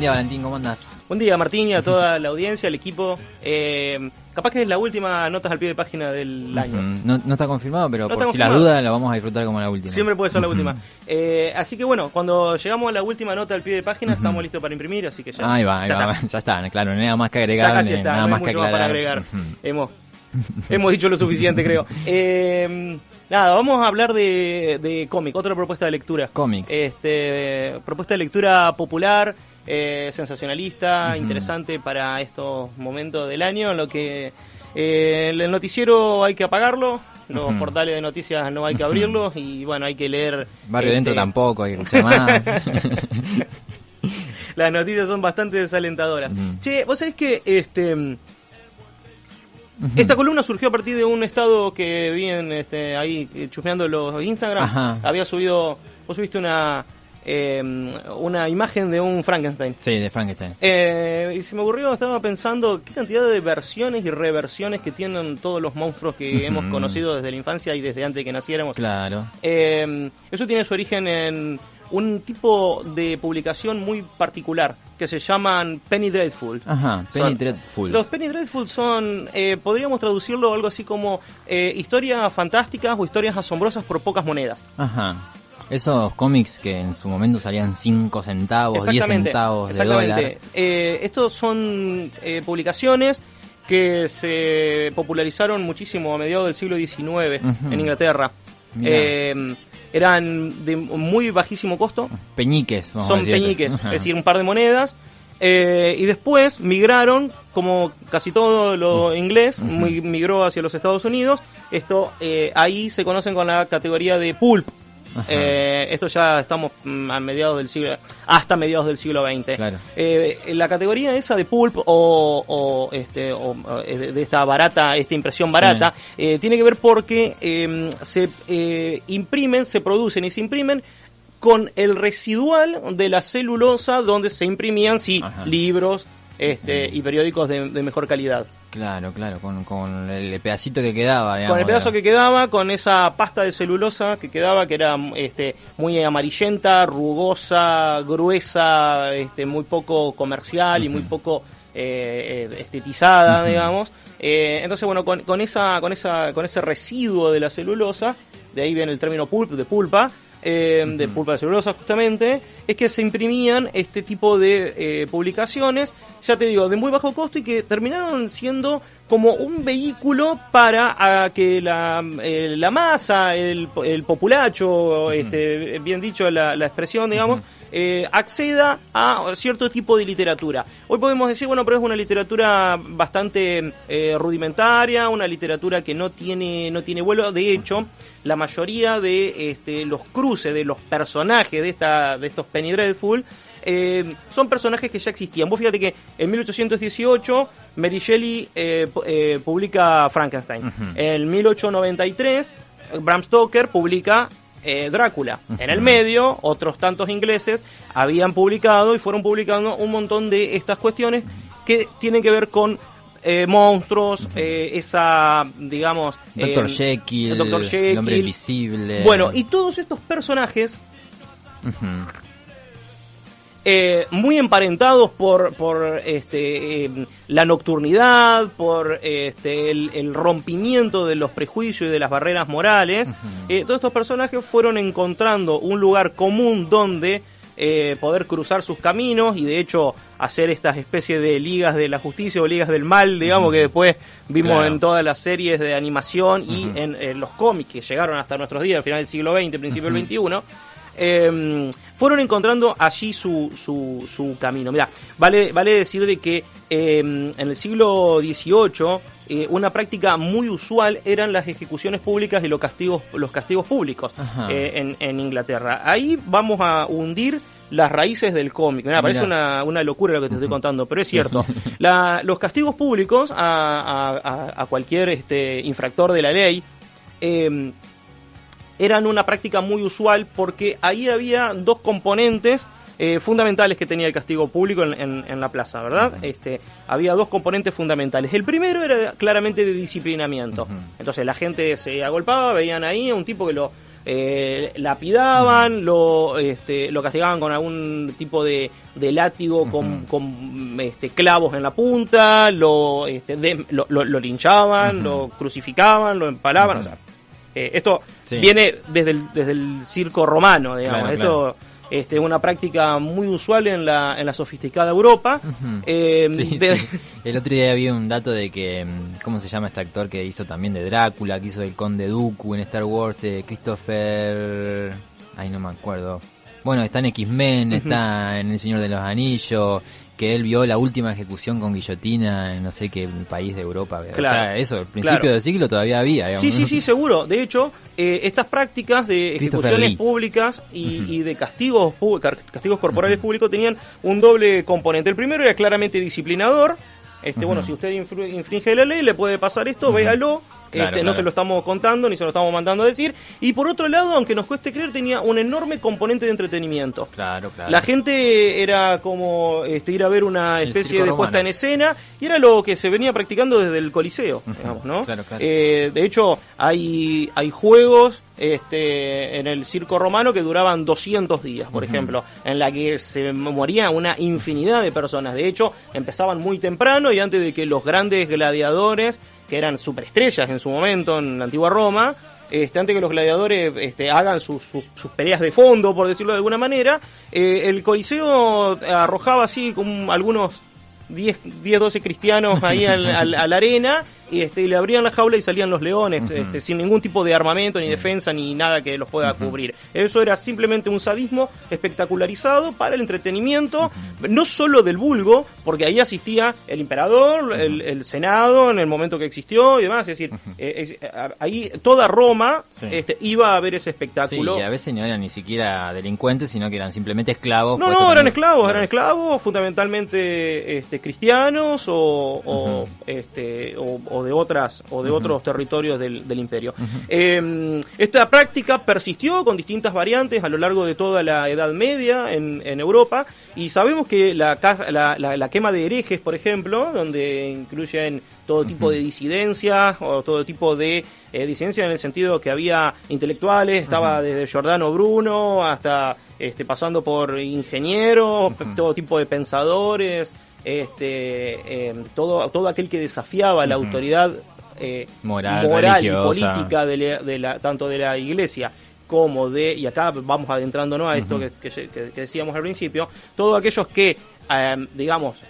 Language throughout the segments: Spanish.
Buen día, Valentín, ¿cómo andás? Buen día, Martín, y a toda la audiencia, al equipo. Capaz que es la última notas al pie de página del año. No está confirmado, pero No por está si la confirmado. duda la vamos a disfrutar como la última. Siempre puede ser la última. Así que bueno, cuando llegamos a la última nota al pie de página, estamos listos para imprimir, así que ya. Ahí va, ya está, claro, nada más que agregar. Ya casi está, nada no hay más que mucho más para aclarar. agregar. Hemos dicho lo suficiente, creo. Nada, vamos a hablar de cómic, otra propuesta de lectura. Cómics. Propuesta de lectura popular, sensacionalista, interesante para estos momentos del año en lo que el noticiero hay que apagarlo, los portales de noticias no hay que abrirlos y bueno, hay que leer. Barrio Dentro tampoco, hay que escuchar más. Las noticias son bastante desalentadoras. Che, vos sabés que esta columna surgió a partir de un estado que vi ahí chusmeando los Instagram. Ajá. Había subido, vos subiste una imagen de un Frankenstein. Sí, de Frankenstein. Y se me ocurrió, estaba pensando qué cantidad de versiones y reversiones que tienen todos los monstruos que hemos conocido desde la infancia y desde antes de que naciéramos. Claro. Eso tiene su origen en un tipo de publicación muy particular que se llaman Penny Dreadful. Ajá, Penny Dreadful. Los Penny Dreadful son, podríamos traducirlo algo así como historias fantásticas o historias asombrosas por pocas monedas. Ajá. Esos cómics que en su momento salían 5 centavos, 10 centavos de dólar. Estos son publicaciones que se popularizaron muchísimo a mediados del siglo XIX en Inglaterra. Eran de muy bajísimo costo. Peñiques, vamos a Son decir. peñiques, es decir, un par de monedas. Y después migraron, como casi todo lo inglés, migró hacia los Estados Unidos. Esto ahí se conocen con la categoría de pulp. Esto ya estamos hasta mediados del siglo XX. Claro. La categoría esa de pulp de esta barata, esta impresión barata, tiene que ver porque se producen y se imprimen con el residual de la celulosa donde se imprimían libros y periódicos de mejor calidad. Claro, con el pedacito que quedaba, digamos. Con el pedazo que quedaba, con esa pasta de celulosa que quedaba, que era muy amarillenta, rugosa, gruesa, muy poco comercial y muy poco estetizada, digamos. Entonces, bueno, con ese residuo de la celulosa, de ahí viene el término pulp, de pulpa, de pulpa de celulosa justamente, es que se imprimían este tipo de publicaciones, ya te digo, de muy bajo costo y que terminaron siendo como un vehículo para que la masa, el populacho, bien dicho la expresión, digamos, acceda a cierto tipo de literatura. Hoy podemos decir, bueno, pero es una literatura bastante rudimentaria, una literatura que no tiene vuelo. De hecho, la mayoría de los cruces de los personajes de estos Penny Dreadful son personajes que ya existían. Vos fíjate que en 1818 Mary Shelley publica Frankenstein. En 1893 Bram Stoker publica Drácula. En el medio, otros tantos ingleses habían publicado y fueron publicando un montón de estas cuestiones que tienen que ver con monstruos, esa, digamos... Dr. Jekyll, el hombre invisible... Bueno, y todos estos personajes... muy emparentados por la nocturnidad, por el rompimiento de los prejuicios y de las barreras morales. Todos estos personajes fueron encontrando un lugar común donde poder cruzar sus caminos y de hecho hacer estas especies de ligas de la justicia o ligas del mal, digamos, que después vimos en todas las series de animación y en los cómics que llegaron hasta nuestros días, al final del siglo XX, principio del XXI. Fueron encontrando allí su camino. Mirá, vale decir de que en el siglo XVIII una práctica muy usual eran las ejecuciones públicas y los castigos públicos en Inglaterra. Ahí vamos a hundir las raíces del cómic. Mirá, parece una locura lo que te estoy contando, pero es cierto. Los castigos públicos a cualquier infractor de la ley eran una práctica muy usual porque ahí había dos componentes fundamentales que tenía el castigo público en la plaza, ¿verdad? Había dos componentes fundamentales. El primero era claramente de disciplinamiento. Entonces la gente se agolpaba, veían ahí a un tipo que lapidaban, lo castigaban con algún tipo de látigo con clavos en la punta, lo linchaban, lo crucificaban, lo empalaban. O sea, esto viene desde el circo romano, digamos. Claro, esto claro. Es una práctica muy usual en la sofisticada Europa. Sí. El otro día había un dato de que, ¿cómo se llama este actor que hizo también de Drácula, que hizo el Conde Dooku en Star Wars? Christopher... Ay, no me acuerdo. Bueno, está en X-Men, está en El Señor de los Anillos, que él vio la última ejecución con guillotina en no sé qué país de Europa. Claro, o sea, eso, al principio del siglo todavía había. Digamos. Sí, seguro. De hecho, estas prácticas de ejecuciones públicas y de castigos corporales públicos tenían un doble componente. El primero era claramente disciplinador. Bueno, si usted infringe la ley, le puede pasar esto, véalo. Claro. No se lo estamos contando ni se lo estamos mandando a decir. Y por otro lado, aunque nos cueste creer, tenía un enorme componente de entretenimiento. Claro. La gente era como ir a ver una especie de puesta en escena, y era lo que se venía practicando desde el Coliseo, digamos, ¿no? Claro. De hecho, hay juegos en el circo romano que duraban 200 días, por ejemplo, en la que se moría una infinidad de personas. De hecho, empezaban muy temprano, y antes de que los grandes gladiadores, que eran superestrellas en su momento en la antigua Roma, antes que los gladiadores hagan sus peleas de fondo, por decirlo de alguna manera, el Coliseo arrojaba así como algunos 10-12 cristianos ahí a la arena, y le abrían la jaula y salían los leones, sin ningún tipo de armamento, ni defensa, ni nada que los pueda cubrir. Eso era simplemente un sadismo espectacularizado para el entretenimiento, no solo del vulgo, porque ahí asistía el emperador, el senado, en el momento que existió y demás. Es decir, ahí toda Roma iba a ver ese espectáculo. Sí, y a veces no eran ni siquiera delincuentes, sino que eran simplemente esclavos. No, eran esclavos, fundamentalmente cristianos o de otros territorios del imperio. Esta práctica persistió con distintas variantes a lo largo de toda la Edad Media en Europa, y sabemos que la quema de herejes, por ejemplo, donde incluyen todo tipo de disidencias, o todo tipo de disidencias en el sentido que había intelectuales, estaba desde Giordano Bruno hasta pasando por ingenieros, todo tipo de pensadores, todo aquel que desafiaba la autoridad moral y política tanto de la Iglesia como y acá vamos adentrándonos a esto que decíamos al principio, todos aquellos que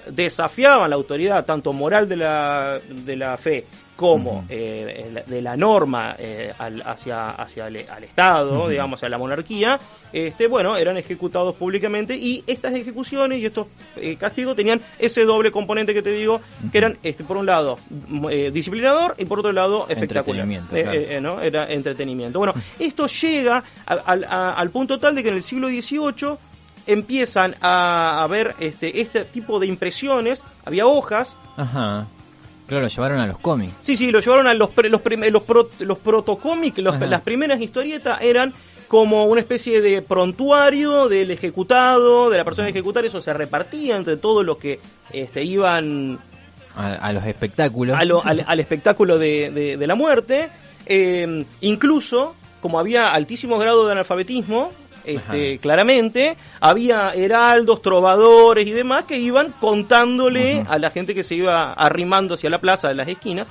desafiaban la autoridad tanto moral de la fe como de la norma hacia el Estado, digamos, a la monarquía, eran ejecutados públicamente, y estas ejecuciones y estos castigos tenían ese doble componente que te digo, que eran, por un lado, disciplinador, y por otro lado, espectacular. Entretenimiento. Era entretenimiento. Bueno, esto llega al punto tal de que en el siglo XVIII empiezan a ver este tipo de impresiones, había hojas. Ajá. Claro, lo llevaron a los cómics. Sí, lo llevaron a los protocómics. Las primeras historietas eran como una especie de prontuario del ejecutado, de la persona ejecutada. Eso se repartía entre todos los que iban a los espectáculos. Al espectáculo de la muerte. Incluso, como había altísimo grado de analfabetismo, claramente había heraldos, trovadores y demás que iban contándole a la gente que se iba arrimando hacia la plaza de las esquinas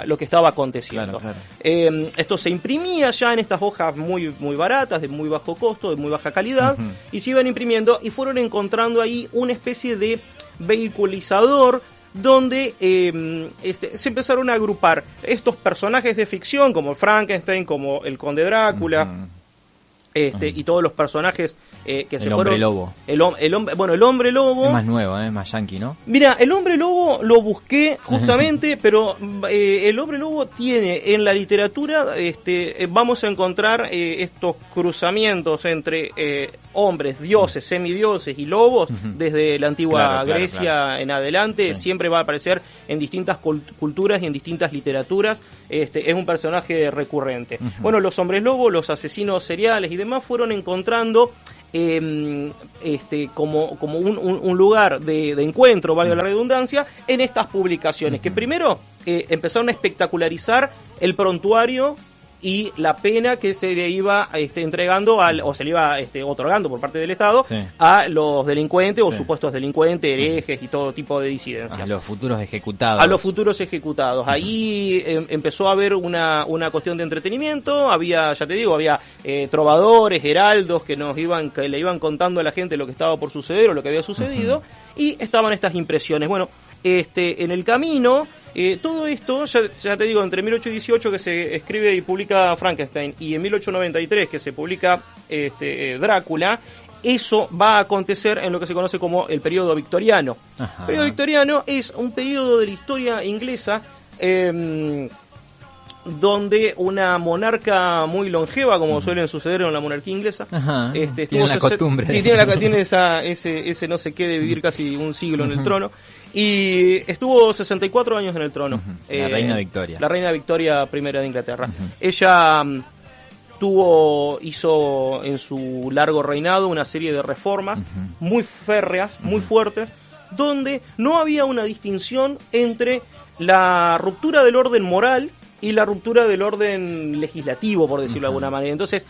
lo que estaba aconteciendo. Claro. Esto se imprimía ya en estas hojas muy baratas, de muy bajo costo, de muy baja calidad, y se iban imprimiendo, y fueron encontrando ahí una especie de vehiculizador donde se empezaron a agrupar estos personajes de ficción como Frankenstein, como el Conde Drácula, y todos los personajes que se fueron. El hombre lobo. Es más nuevo, es más yankee, ¿no? Mira, el hombre lobo lo busqué justamente, pero el hombre lobo tiene en la literatura, vamos a encontrar estos cruzamientos entre hombres, dioses, semidioses y lobos, desde la antigua Grecia en adelante. Siempre va a aparecer en distintas culturas y en distintas literaturas. Es un personaje recurrente. Bueno, los hombres lobos, los asesinos seriales y demás fueron encontrando como un lugar de encuentro, valga la redundancia, en estas publicaciones, que primero empezaron a espectacularizar el prontuario y la pena que se le iba entregando o se le iba otorgando por parte del Estado a los delincuentes o supuestos delincuentes, herejes y todo tipo de disidencias. A los futuros ejecutados. A los futuros ejecutados. Ahí empezó a haber una cuestión de entretenimiento, había, ya te digo, había trovadores, heraldos que le iban contando a la gente lo que estaba por suceder o lo que había sucedido, y estaban estas impresiones. Bueno, en el camino, todo esto, ya te digo, entre 1818 que se escribe y publica Frankenstein y en 1893 que se publica Drácula, eso va a acontecer en lo que se conoce como el periodo victoriano. Ajá. El periodo victoriano es un periodo de la historia inglesa donde una monarca muy longeva, como suelen suceder en la monarquía inglesa, tiene la costumbre. Sí, tiene ese no sé qué de vivir casi un siglo en el trono. Y estuvo 64 años en el trono. La reina Victoria. La reina Victoria I de Inglaterra. Ella hizo en su largo reinado una serie de reformas muy férreas, muy fuertes, donde no había una distinción entre la ruptura del orden moral y la ruptura del orden legislativo, por decirlo de alguna manera. Entonces,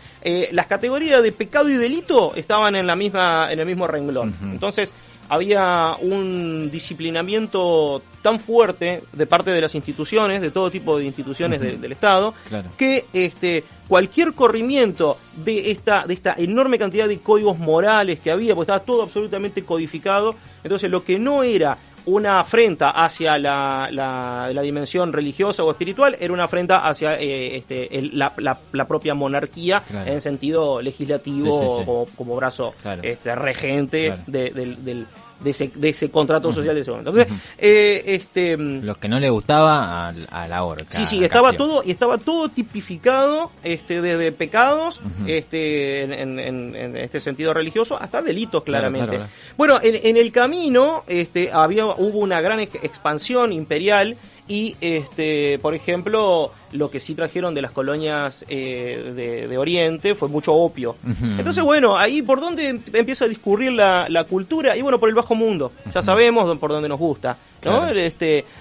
las categorías de pecado y delito estaban en el mismo renglón. Entonces, había un disciplinamiento tan fuerte de parte de las instituciones, de todo tipo de instituciones del Estado, que cualquier corrimiento de esta enorme cantidad de códigos morales que había, porque estaba todo absolutamente codificado, entonces lo que no era una afrenta hacia la dimensión religiosa o espiritual, era una afrenta hacia la propia monarquía, en sentido legislativo, como brazo regente de ese contrato social de ese momento. Entonces, los que no le gustaba a la horca. Sí, estaba todo tipificado, desde pecados, en este sentido religioso, hasta delitos, claramente. Claro. Bueno, en el camino, hubo una gran expansión imperial. Y, por ejemplo, lo que sí trajeron de las colonias de Oriente fue mucho opio. Entonces, bueno, ahí por donde empieza a discurrir la cultura, y bueno, por el bajo mundo, ya sabemos por dónde nos gusta, ¿no? Claro.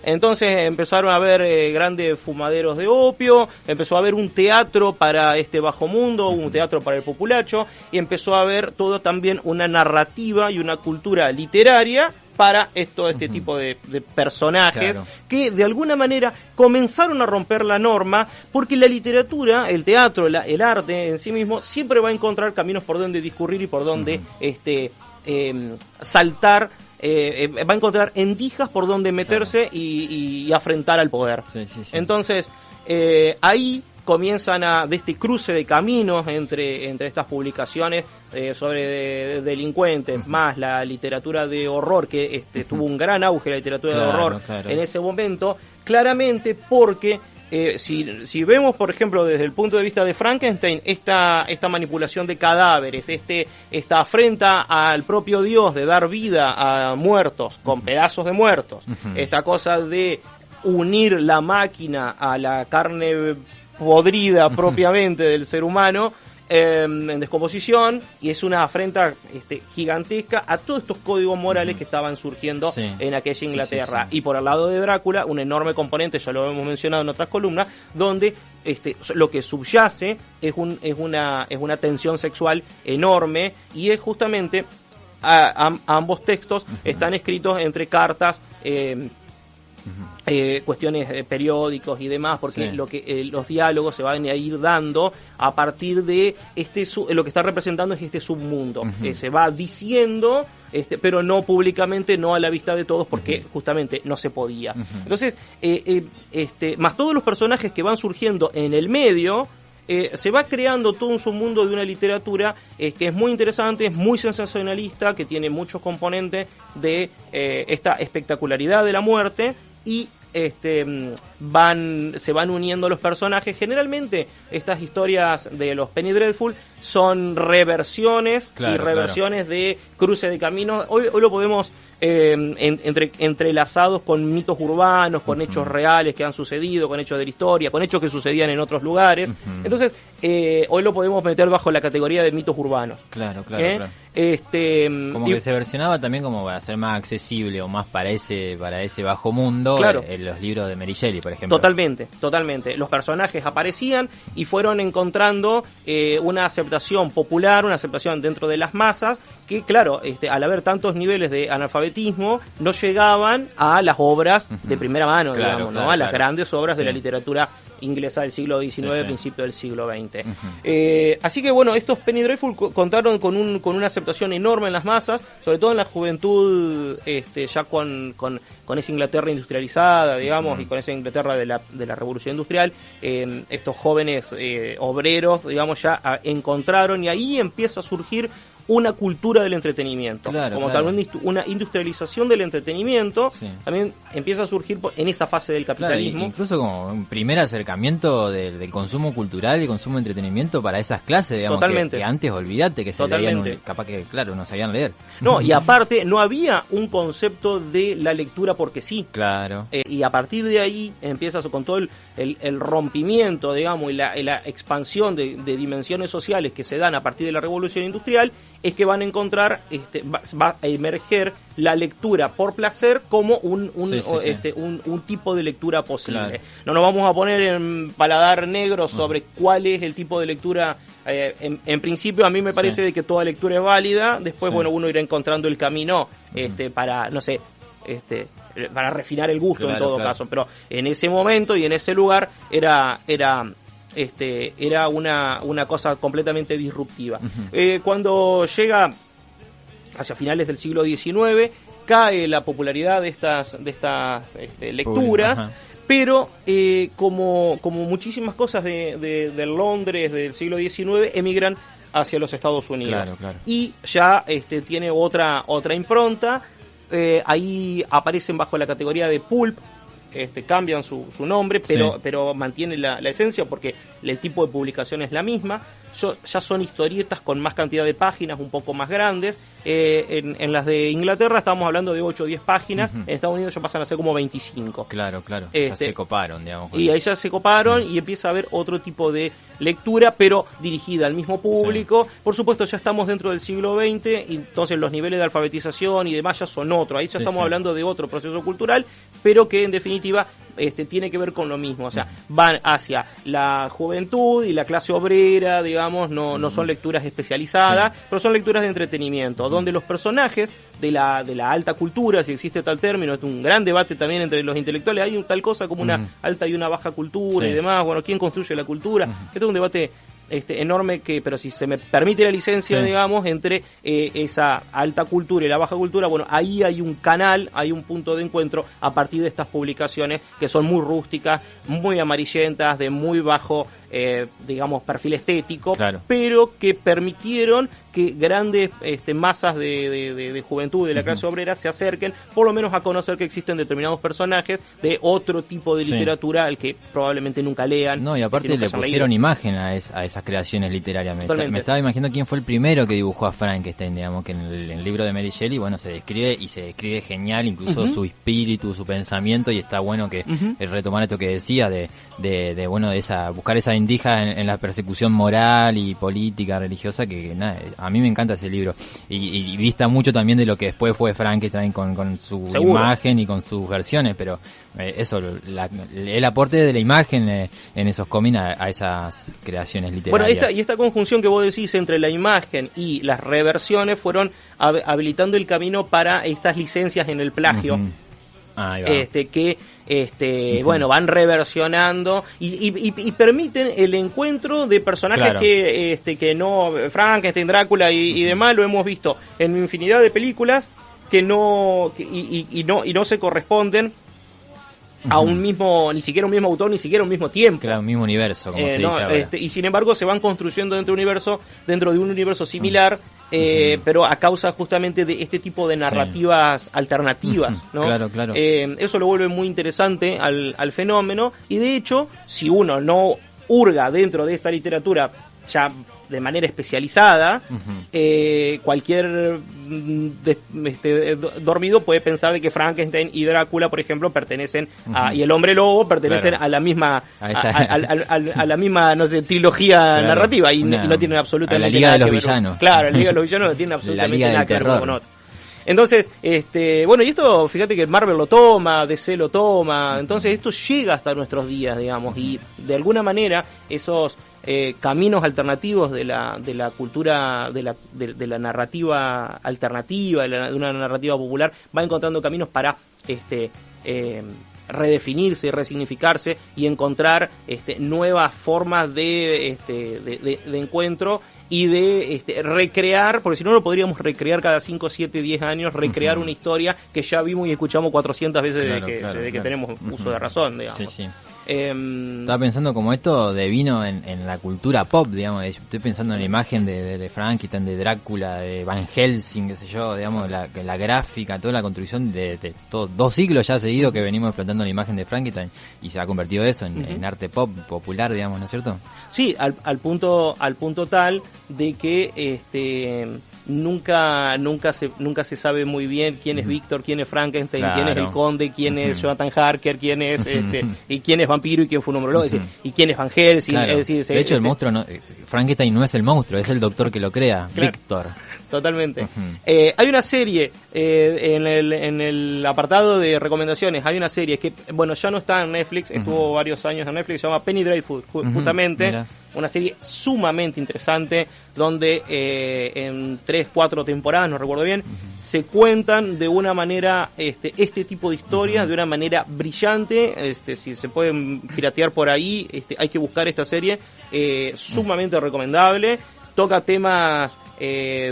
Entonces empezaron a haber grandes fumaderos de opio, empezó a haber un teatro para este bajo mundo, un teatro para el populacho, y empezó a haber todo también una narrativa y una cultura literaria para este tipo de personajes, que de alguna manera comenzaron a romper la norma, porque la literatura, el teatro, el arte en sí mismo, siempre va a encontrar caminos por donde discurrir y por donde saltar, va a encontrar endijas por donde meterse y afrentar al poder. Entonces, ahí comienzan de este cruce de caminos entre estas publicaciones sobre delincuentes, más la literatura de horror, que tuvo un gran auge la literatura de horror en ese momento, claramente porque si vemos, por ejemplo, desde el punto de vista de Frankenstein, esta manipulación de cadáveres, esta afrenta al propio Dios de dar vida a muertos con pedazos de muertos, esta cosa de unir la máquina a la carne podrida propiamente del ser humano en descomposición, y es una afrenta gigantesca a todos estos códigos morales que estaban surgiendo en aquella Inglaterra. Y por el lado de Drácula, un enorme componente, ya lo hemos mencionado en otras columnas, donde lo que subyace es una tensión sexual enorme, y es justamente ambos textos están escritos entre cartas, cuestiones de periódicos y demás, porque los diálogos se van a ir dando a partir de lo que está representando es este submundo. Se va diciendo, pero no públicamente, no a la vista de todos, porque justamente no se podía. Entonces, más todos los personajes que van surgiendo en el medio, se va creando todo un submundo de una literatura que es muy interesante, es muy sensacionalista, que tiene muchos componentes de esta espectacularidad de la muerte, y se van uniendo los personajes. Generalmente estas historias de los Penny Dreadful son reversiones de cruce de caminos. Hoy lo podemos entrelazados con mitos urbanos, con hechos reales que han sucedido, con hechos de la historia, con hechos que sucedían en otros lugares. Entonces, hoy lo podemos meter bajo la categoría de mitos urbanos. Claro. Como y, que se versionaba también como para ser más accesible o más para ese bajo mundo, claro, en los libros de Mary Shelley, por ejemplo. Totalmente. Los personajes aparecían y fueron encontrando una aceptación popular, una aceptación dentro de las masas, que claro, al haber tantos niveles de analfabetismo, no llegaban a las obras de primera mano, digamos, ¿no? A las grandes obras de la literatura inglesa del siglo XIX, principio del siglo XX. Así que bueno, estos Penny Dreadful contaron con una aceptación enorme en las masas, sobre todo en la juventud, ya con esa Inglaterra industrializada, digamos, y con esa Inglaterra de la Revolución Industrial. Estos jóvenes obreros, digamos, ya encontraron, y ahí empieza a surgir una cultura del entretenimiento, tal una industrialización del entretenimiento. También empieza a surgir en esa fase del capitalismo, incluso como un primer acercamiento del consumo cultural y consumo de entretenimiento para esas clases, digamos. Totalmente. Que antes, olvídate que se leían, capaz que no sabían leer. No, y aparte no había un concepto de la lectura porque sí. Claro. Y a partir de ahí empieza con todo el rompimiento, digamos, y la expansión de dimensiones sociales que se dan a partir de la Revolución Industrial, es que van a encontrar, va a emerger la lectura por placer como un tipo de lectura posible. Claro. No nos vamos a poner en paladar negro sobre cuál es el tipo de lectura. En principio a mí me parece de que toda lectura es válida. Después, bueno, uno irá encontrando el camino para, no sé, para refinar el gusto, en todo caso. Pero en ese momento y en ese lugar era una cosa completamente disruptiva. Cuando llega hacia finales del siglo XIX, cae la popularidad de estas lecturas, pero como muchísimas cosas de Londres del siglo XIX, emigran hacia los Estados Unidos. Claro. Y ya tiene otra impronta. Ahí aparecen bajo la categoría de pulp. Cambian su nombre, pero mantiene la esencia, porque el tipo de publicación es la misma. Ya son historietas con más cantidad de páginas, un poco más grandes. En las de Inglaterra estamos hablando de 8 o 10 páginas. En Estados Unidos ya pasan a ser como 25. Claro. Ya se coparon, digamos. Y ahí ya se coparon y empieza a haber otro tipo de lectura, pero dirigida al mismo público. Por supuesto, ya estamos dentro del siglo XX, y entonces los niveles de alfabetización y demás ya son otros. Ahí ya estamos hablando de otro proceso cultural, pero que en definitiva tiene que ver con lo mismo. O sea, van hacia la juventud y la clase obrera, digamos, no son lecturas especializadas, pero son lecturas de entretenimiento, donde los personajes de la alta cultura, si existe tal término, es un gran debate también entre los intelectuales, hay tal cosa como una alta y una baja cultura y demás. Bueno, ¿quién construye la cultura? Este es un debate enorme, pero si se me permite la licencia, digamos, entre esa alta cultura y la baja cultura, bueno, ahí hay un canal, hay un punto de encuentro a partir de estas publicaciones que son muy rústicas, muy amarillentas, de muy bajo digamos, perfil estético, pero que permitieron que grandes masas de juventud de la clase obrera se acerquen, por lo menos a conocer que existen determinados personajes de otro tipo de literatura al que probablemente nunca lean. No, y aparte le pusieron imagen a esas creaciones literarias. Me estaba imaginando quién fue el primero que dibujó a Frankenstein, digamos, que en el libro de Mary Shelley, bueno, se describe genial, incluso su espíritu, su pensamiento, y está bueno que retomar esto que decía de buscar esa indija en la persecución moral y política, religiosa, que nada, a mí me encanta ese libro, y dista mucho también de lo que después fue Frankenstein con su imagen y con sus versiones, pero el aporte de la imagen en esos cómics a esas creaciones literarias. Bueno, esta conjunción que vos decís entre la imagen y las reversiones fueron habilitando el camino para estas licencias en el plagio. Ahí va. Bueno, van reversionando y permiten el encuentro de personajes que no, Frankenstein, Drácula y demás, lo hemos visto en infinidad de películas que no se corresponden a un mismo, ni siquiera un mismo autor, ni siquiera un mismo tiempo. Claro, un mismo universo, como se dice ahora. Y sin embargo se van construyendo dentro de un universo similar, pero a causa justamente de este tipo de narrativas alternativas, ¿no? Claro. Eso lo vuelve muy interesante al fenómeno, y de hecho, si uno no hurga dentro de esta literatura ya de manera especializada, cualquier dormido puede pensar de que Frankenstein y Drácula, por ejemplo, pertenecen y el Hombre Lobo pertenecen a la misma a la misma, no sé, trilogía narrativa y no tienen absolutamente la Liga nada de los que ver con, Villanos. claro, la Liga de los Villanos no tiene absolutamente nada que ver con otro. Entonces, bueno, y esto, fíjate que Marvel lo toma, DC lo toma, entonces esto llega hasta nuestros días, digamos, y de alguna manera esos caminos alternativos de la cultura, de la narrativa alternativa, de una narrativa popular, va encontrando caminos para redefinirse, resignificarse y encontrar nuevas formas de encuentro y de recrear, porque si no lo podríamos recrear cada 5, 7, 10 años, recrear una historia que ya vimos y escuchamos 400 veces desde que tenemos uso de razón, digamos. Sí, sí. Estaba pensando como esto devino en la cultura pop, digamos. Estoy pensando en la imagen de Frankenstein, de Drácula, de Van Helsing, qué sé yo, digamos, la gráfica, toda la construcción de todo, 2 siglos ya seguidos que venimos explotando la imagen de Frankenstein y se ha convertido eso en arte pop popular, digamos, ¿no es cierto? Sí, al punto tal de que nunca se sabe muy bien quién es Víctor, quién es Frankenstein, claro, quién es el Conde, quién es Jonathan Harker, quién es y quién es Vampiro y quién fue un hombre lobo, y quién es Van Helsing, claro. Es decir, de hecho el monstruo Frankenstein no es el monstruo, es el doctor que lo crea, claro. Víctor. Totalmente. Hay una serie en el apartado de recomendaciones, hay una serie que, bueno, ya no está en Netflix, estuvo varios años en Netflix, se llama Penny Dreadful, justamente. Mira. Una serie sumamente interesante donde en 3, 4 temporadas, no recuerdo bien, se cuentan de una manera este tipo de historias, de una manera brillante. Si se pueden piratear por ahí, hay que buscar esta serie, sumamente recomendable. Toca temas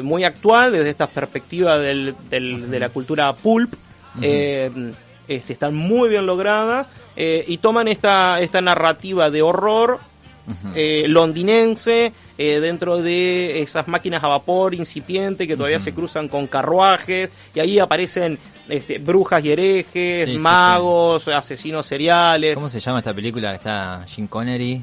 muy actual desde esta perspectiva de la cultura pulp. Están muy bien logradas y toman esta narrativa de horror londinense, dentro de esas máquinas a vapor incipientes que todavía se cruzan con carruajes, y ahí aparecen brujas y herejes, magos, asesinos seriales. ¿Cómo se llama esta película? Está Sean Connery,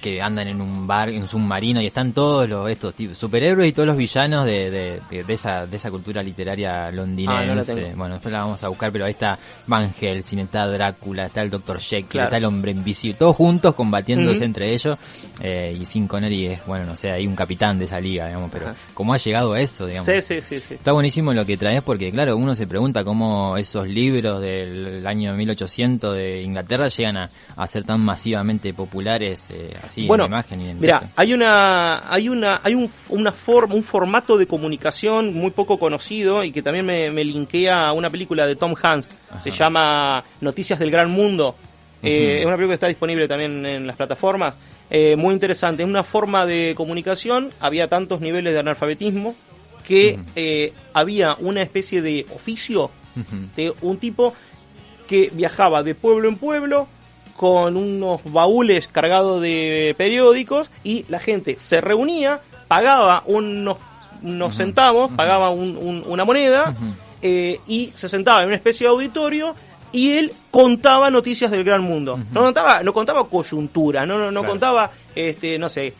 que andan en un submarino, y están todos estos tipos, superhéroes y todos los villanos de esa cultura literaria londinense. Bueno, después la vamos a buscar, pero ahí está Van Helsing, está Drácula, está el Dr. Jekyll, claro. Está el Hombre Invisible, todos juntos combatiéndose entre ellos, y Sean Connery es, bueno, no sé, hay un capitán de esa liga, digamos, pero ¿cómo ha llegado a eso, digamos? Sí. Está buenísimo lo que traes, porque claro, uno se pregunta cómo esos libros del año 1800 de Inglaterra llegan a ser tan masivamente populares, así, bueno, en imagen y en texto. Mira, hay un formato de comunicación muy poco conocido y que también me linkea a una película de Tom Hanks. Se llama Noticias del Gran Mundo. Es una película que está disponible también en las plataformas. Muy interesante. Es una forma de comunicación. Había tantos niveles de analfabetismo que había una especie de oficio de un tipo que viajaba de pueblo en pueblo con unos baúles cargados de periódicos, y la gente se reunía, pagaba unos centavos, pagaba una moneda, y se sentaba en una especie de auditorio, y él contaba noticias del gran mundo. No contaba coyuntura, no contaba no sé,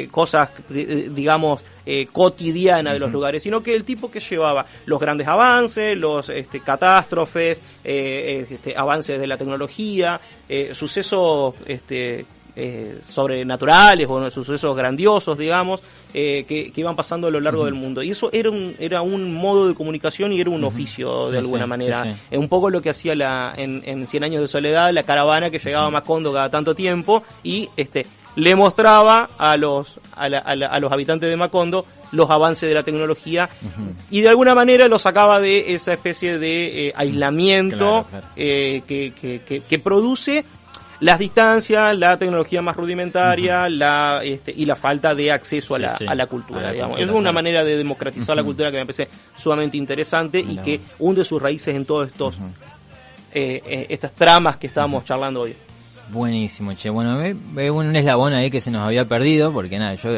cosas digamos cotidianas de los lugares, sino que el tipo que llevaba los grandes avances, los catástrofes, avances de la tecnología, sucesos sobrenaturales o sucesos grandiosos, digamos, que iban pasando a lo largo del mundo. Y eso era un modo de comunicación y era un oficio de alguna manera. Sí. Un poco lo que hacía en 100 años de soledad, la caravana que llegaba a Macondo cada tanto tiempo y le mostraba a los habitantes de Macondo los avances de la tecnología, y de alguna manera los sacaba de esa especie de aislamiento, claro. Que produce las distancias, la tecnología más rudimentaria, y la falta de acceso a la cultura, digamos. Es una manera de democratizar la cultura que me parece sumamente interesante y que hunde sus raíces en todos estas tramas que estamos charlando hoy. Buenísimo, che. Bueno, un eslabón ahí que se nos había perdido, porque nada, yo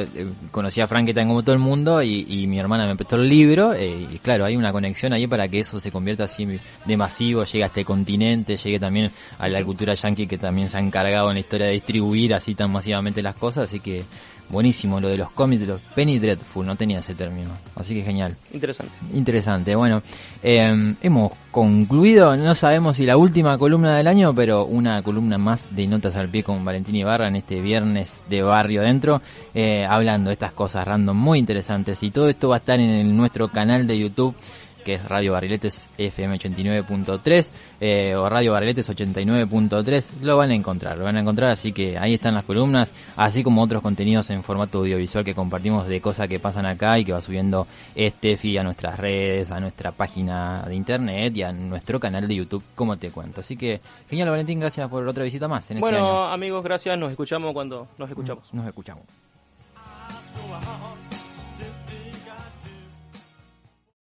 conocía a Frankenstein como todo el mundo y mi hermana me prestó el libro, y claro, hay una conexión ahí para que eso se convierta así de masivo, llegue a este continente, llegue también a la cultura yankee, que también se ha encargado en la historia de distribuir así tan masivamente las cosas, así que buenísimo lo de los cómics, de los Penny Dreadful, no tenía ese término, así que genial. Interesante, bueno, hemos concluido, no sabemos si la última columna del año, pero una columna más de Notas al Pie con Valentín Ibarra en este viernes de Barrio Dentro, hablando de estas cosas random muy interesantes, y todo esto va a estar en nuestro canal de YouTube, que es Radio Barriletes FM 89.3 o Radio Barriletes 89.3, lo van a encontrar, así que ahí están las columnas, así como otros contenidos en formato audiovisual que compartimos de cosas que pasan acá y que va subiendo Estefi a nuestras redes, a nuestra página de internet y a nuestro canal de YouTube, como te cuento. Así que, genial, Valentín, gracias por otra visita más en este año. Amigos, gracias, nos escuchamos cuando nos escuchamos. Nos escuchamos.